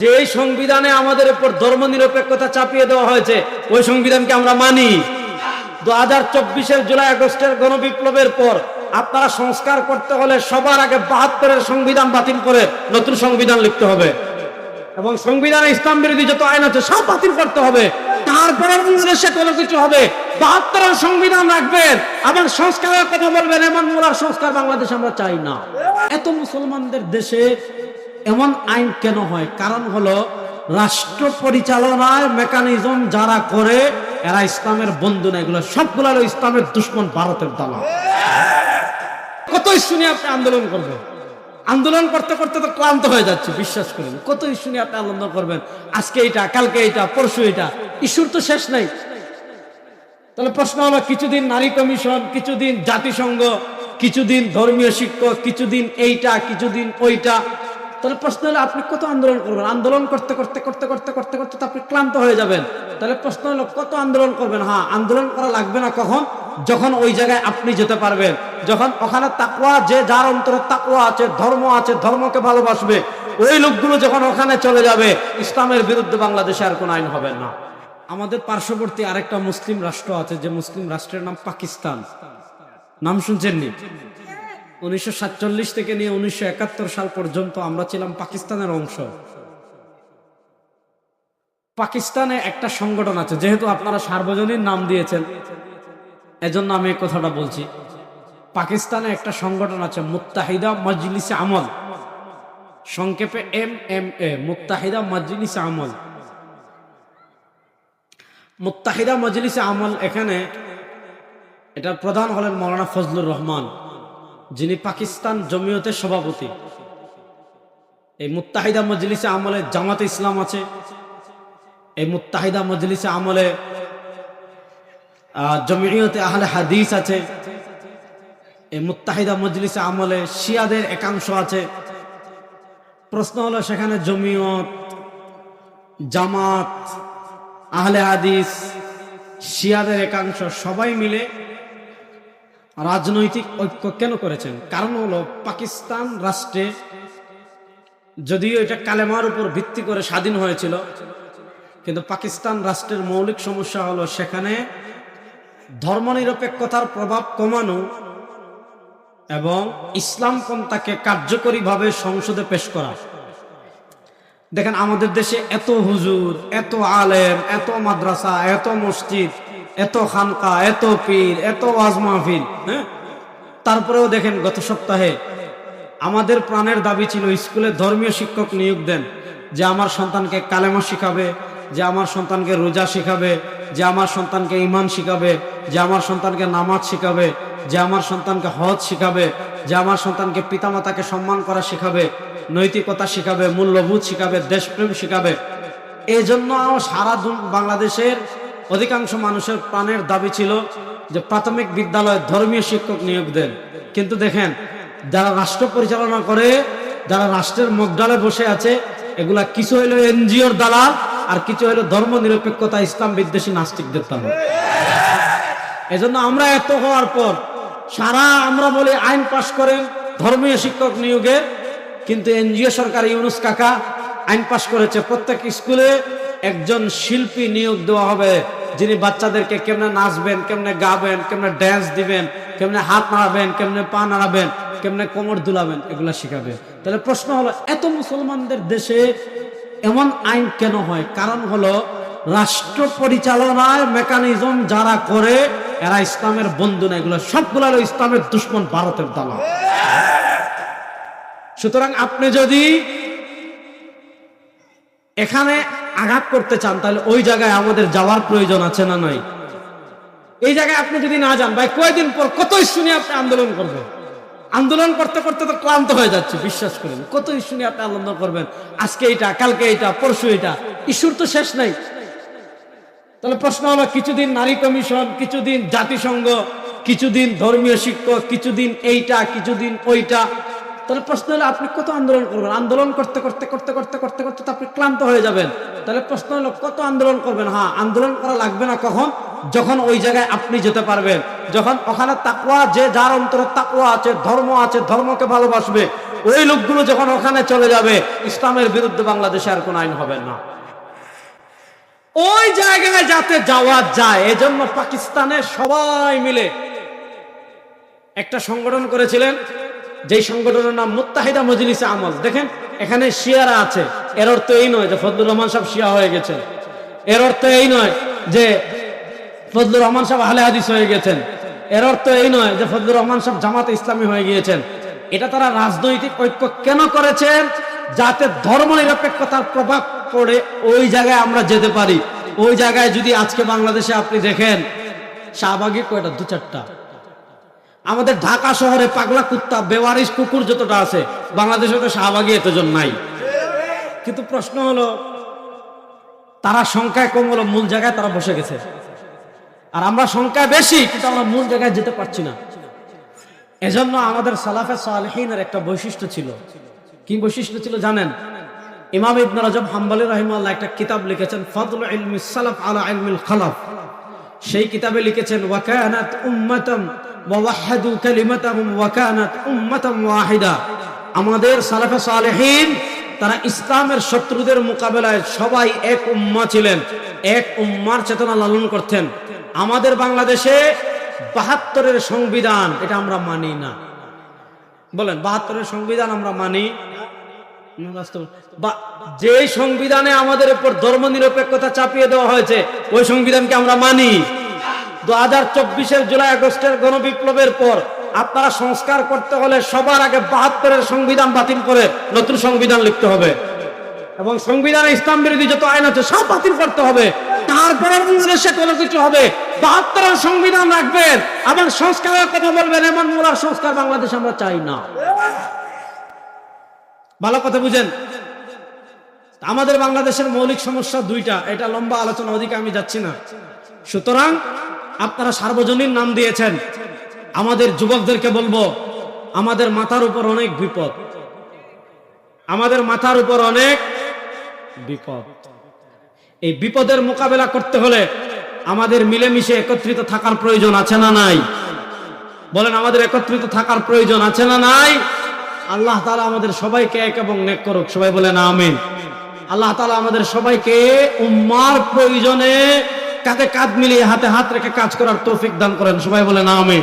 যে সংবিধানে আমাদের উপর ধর্মনিরপেক্ষতা চাপিয়ে দেওয়া হয়েছে ওই সংবিধানকে আমরা মানি। 2024-এর জুলাই আগস্টের গণবিপ্লবের পর আপনারা সংস্কার করতে হলে সবার আগে 72-এর সংবিধান বাতিল করে নতুন সংবিধান লিখতে হবে এবং সংবিধানে ইসলাম বিরোধী যত আইন আছে সব বাতিল করতে হবে। তারপরে বাংলাদেশে কোনো কিছু হবে। 72-এর সংবিধান রাখবেন এবং সংস্কারের কথা বলবেন, এমন মোরার সংস্কার বাংলাদেশে আমরা চাই না। এত মুসলমানদের দেশে এমন আইন কেন হয়? কারণ হলো রাষ্ট্র পরিচালনায় মেকানিজম যারা করে এরা ইসলামের বন্ধু না, এগুলো সবগুলো হলো ইসলামের দুশ্মন, ভারতের দালাল। কত ইস্যু নিয়ে আপনি আন্দোলন করবেন? আন্দোলন করতে করতে তো ক্লান্ত হয়ে যাচ্ছে, বিশ্বাস করেন। কত ইস্যু নিয়ে আপনি আন্দোলন করবেন? আজকে এটা, কালকে এটা, পরশু এটা, ইস্যুর তো শেষ নাই। তাহলে প্রশ্ন হলো, কিছুদিন নারী কমিশন, কিছুদিন জাতিসংঘ, কিছুদিন ধর্মীয় শিক্ষক, কিছুদিন এইটা, কিছুদিন ওইটা। তাহলে প্রশ্ন হলো আপনি কত আন্দোলন করবেন? আন্দোলন করতে করতে করতে করতে করতে করতে তো আপনি ক্লান্ত হয়ে যাবেন। তাহলে প্রশ্ন হলো কত আন্দোলন করবেন? হ্যাঁ, আন্দোলন করা লাগবে না কখন? যখন ওই জায়গায় আপনি যেতে পারবেন, যখন ওখানে তাকওয়া, যে যার অন্তরে তাকওয়া আছে, ধর্ম আছে, ধর্মকে ভালোবাসবে, ওই লোকগুলো যখন ওখানে চলে যাবে, ইসলামের বিরুদ্ধে বাংলাদেশে আর কোনো আইন হবে না। আমাদের পার্শ্ববর্তী আরেকটা মুসলিম রাষ্ট্র আছে, যে মুসলিম রাষ্ট্রের নাম পাকিস্তান। নাম শুনছেননি? 1947 থেকে নিয়ে 1971 সাল পর্যন্ত আমরা ছিলাম পাকিস্তানের অংশ। পাকিস্তানে একটা সংগঠন আছে, যেহেতু আপনারা সার্বজনীন নাম দিয়েছেন এজন্য আমি এই কথাটা বলছি। পাকিস্তানে একটা সংগঠন আছে, মুত্তাহিদা মজলিসে আমল, সংক্ষেপে MMA, মুত্তাহিদা মজলিসে আমল। মুত্তাহিদা মজলিসে আমল, এখানে এটার প্রধান হলেন মৌলানা ফজলুর রহমান, যিনি পাকিস্তান জমিয়তের সভাপতি। এই মুত্তাহিদা মজলিসে আমলে জামাতে ইসলাম আছে, এই মুত্তাহিদা মজলিসে আমলে জমিয়তে আহলে হাদিস আছে, এই মুত্তাহিদা মজলিসে আমলে শিয়াদের একাংশ আছে। প্রশ্ন হলো, সেখানে জমিয়ত, জামাত, আহলে হাদিস, শিয়াদের একাংশ সবাই মিলে রাজনৈতিক ঐক্য কেন করেছেন? কারণ হলো, পাকিস্তান রাষ্ট্রে যদিও এটা কালেমার উপর ভিত্তি করে স্বাধীন হয়েছিল, কিন্তু পাকিস্তান রাষ্ট্রের মৌলিক সমস্যা হলো সেখানে ধর্মনিরপেক্ষতার প্রভাব কমানো এবং ইসলাম পন্থাকে কার্যকরীভাবে সংসদে পেশ করা। দেখেন, আমাদের দেশে এত হুজুর, এত আলেম, এত মাদ্রাসা, এত মসজিদ, এত খানকা, এত পীর, এত ওয়াজ মাহফিল, হ্যাঁ, তারপরেও দেখেন গত সপ্তাহে আমাদের প্রাণের দাবি ছিল স্কুলে ধর্মীয় শিক্ষক নিয়োগ দেন, যে আমার সন্তানকে কালেমা শিখাবে, যে আমার সন্তানকে রোজা শিখাবে, যে আমার সন্তানকে ঈমান শিখাবে, যে আমার সন্তানকে নামাজ শিখাবে, যে আমার সন্তানকে হজ শিখাবে, যে আমার সন্তানকে পিতামাতাকে সম্মান করা শিখাবে, নৈতিকতা শিখাবে, মূল্যবোধ শিখাবে, দেশপ্রেম শিখাবে। এই জন্য সারা বাংলাদেশের অধিকাংশ মানুষের প্রাণের দাবি ছিল যে প্রাথমিক বিদ্যালয়ে ধর্মীয় শিক্ষক নিয়োগ দেন। কিন্তু দেখেন, যারা রাষ্ট্র পরিচালনা করে, যারা রাষ্ট্রের মগডালে বসে আছে, এগুলা কিছু হইলো NGOর দালাল, আর কিছু হইলো ধর্ম নিরপেক্ষতা ইসলাম বিদ্বেষী নাস্তিকদের দালাল। এজন্য আমরা এত হওয়ার পর সারা আমরা বলি আইন পাশ করেন ধর্মীয় শিক্ষক নিয়োগে, কিন্তু NGO সরকার ইউনুস কাকা আইন পাশ করেছে প্রত্যেক স্কুলে একজন শিল্পী নিয়োগ দেওয়া হবে, যিনি বাচ্চাদেরকে কেমনে নাচবেন, কেমনে গাবেন, কেমনে ড্যান্স দিবেন, কেমনে হাত নাড়াবেন, কেমনে পা নাড়াবেন, কেমনে কোমর দুলাবেন, এগুলা শিখাবে। তাহলে প্রশ্ন হলো, এত মুসলমানদের দেশে এমন আইন কেন হয়? কারণ হলো রাষ্ট্র পরিচালনায় মেকানিজম যারা করে এরা ইসলামের বন্ধু না, এগুলো সবগুলো হলো ইসলামের দুশ্মন, ভারতের দালাল। সুতরাং আপনি যদি এখানে আঘাত করতে চান, তাহলে ওই জায়গায় আমাদের যাওয়ার প্রয়োজন আছে না নাই? এই জায়গায় আপনি যদি না যান, ভাই কয়েকদিন পর কত ইস্যু নিয়ে আপনি আন্দোলন করবেন? আন্দোলন করতে করতে তো ক্লান্ত হয়ে যাচ্ছে, বিশ্বাস করেন। কত ইস্যু নিয়ে আপনি আন্দোলন করবেন? আজকে এটা, কালকে এটা, পরশু এটা, ইস্যুর তো শেষ নাই। তাহলে প্রশ্ন হলো, কিছুদিন নারী কমিশন, কিছুদিন জাতিসংঘ, কিছুদিন ধর্মীয় শিক্ষক, কিছুদিন এইটা, কিছুদিন ওইটা। তাহলে প্রশ্ন হলো আপনি কত আন্দোলন করবেন? আন্দোলন করতে করতে করতে করতে করতে করতে তো আপনি ক্লান্ত হয়ে যাবেন। তাহলে প্রশ্ন হলো কত আন্দোলন করবেন? হ্যাঁ, আন্দোলন করা লাগবে না কখন? যখন ওই জায়গায় আপনি যেতে পারবেন, যখন ওখানে তাকওয়া, যে যার অন্তরে তাকওয়া আছে, ধর্ম আছে, ধর্মকে ভালোবাসবে, ওই লোকগুলো যখন ওখানে চলে যাবে, ইসলামের বিরুদ্ধে বাংলাদেশে আর কোন আইন হবে না। ওই জায়গায় যাতে যাওয়া যায়, এজন্য পাকিস্তানে সবাই মিলে একটা সংগঠন করেছিলেন, যেই সংগঠনের নাম মুত্তাহিদা মজলিসে আমল। দেখেন এখানে শিয়ারা আছে, এর অর্থ এই নয় যে ফজলুর রহমান সাহেব শিয়া হয়ে গেছেন, এর অর্থ এই নয় যে ফজলুর রহমান সাহেব আহলে হাদিস হয়ে গেছেন, এর অর্থ এই নয় যে ফজলুর রহমান সাহেব জামাতে ইসলামী হয়ে গিয়েছেন। এটা তারা রাজনৈতিক ঐক্য কেন করেছেন? যাতে ধর্মনিরপেক্ষতার প্রভাব পড়ে ওই জায়গায় আমরা যেতে পারি। ওই জায়গায় যদি আজকে বাংলাদেশে আপনি দেখেন শাহবাগী কয়টা, 2-4টা। আমাদের ঢাকা শহরে পাগলা কুত্তা, বেওয়ারিশ কুকুর যতটা আছে, বাংলাদেশে তো শাহবাগী এতজন নাই। কিন্তু প্রশ্ন হলো, তারা সংখ্যায় কম হলো, মূল জায়গায় তারা বসে গেছে। আর আমরা সংখ্যায় বেশি, কিন্তু আমরা মূল জায়গায় যেতে পারছি না। এজন্য আমাদের সালাফে সালেহিনের একটা বৈশিষ্ট্য ছিল। কি বৈশিষ্ট্য ছিল জানেন? ইমাম ইবনে রাজব হাম্বলী রাহিমাহুল্লাহ একটা কিতাব লিখেছেন, ফাদলু ইলমিস সালাফ আলা ইলমিল খালাফ। সেই কিতাবে লিখেছেন, ওয়া কানাত উম্মাতাম ওয়া ওয়াহাদু কালিমাতাহুম ওয়া কানাত উম্মাতাম ওয়াহিদা। আমাদের সালাফে সালেহিন তারা ইসলামের শত্রুদের মোকাবেলায় সবাই এক উম্মাহ ছিলেন, এক উম্মার চেতনা লালন করতেন। আমাদের বাংলাদেশে ৭২-এর সংবিধান, এটা আমরা মানি না। বলেন, ৭২-এর সংবিধান আমরা মানি বা যে সংবিধানে আমাদের উপর ধর্মনিরপেক্ষতা চাপিয়ে দেওয়া হয়েছে, ওই সংবিধানকে আমরা মানি। 2024-এর জুলাই আগস্টের গণবিপ্লবের পর আপনারা সংস্কার করতে হলে সবার আগে ৭২-এর সংবিধান বাতিল করে নতুন সংবিধান লিখতে হবে, এবং সংবিধানে ইসলাম বিরোধী যত আইন আছে সব বাতিল করতে হবে। তারপরে বাংলাদেশে কোনো কিছু হবে। ৭২-এর সংবিধান রাখবেন, আবার সংস্কারের কথা বলবেন, এমন মূলার সংস্কার বাংলাদেশ আমরা চাই না। ভালো কথা বুঝেন। আমাদের বাংলাদেশের মৌলিক সমস্যা 2টা, এটা লম্বা আলোচনা, ওদিকে আমি যাচ্ছি না। সুতরাং আপনারা সার্বজনীন নাম দিয়েছেন, আমাদের যুবকদেরকে বলবো, আমাদের মাথার উপর অনেক বিপদ, আমাদের মাথার উপর অনেক বিপদ। এই বিপদের মোকাবেলা করতে হলে আমাদের মিলেমিশে একত্রিত থাকার প্রয়োজন আছে না নাই? বলেন, আমাদের একত্রিত থাকার প্রয়োজন আছে না নাই? আল্লাহ তাআলা আমাদের সবাইকে এক এবং নেক করুক। সবাই বলেন আমিন। আল্লাহ তাআলা আমাদের সবাইকে উম্মার প্রয়োজনে কাঁধে কাঁধ মিলিয়ে, হাতে হাত রেখে কাজ করার তৌফিক দান করেন। সবাই বলেন আমিন।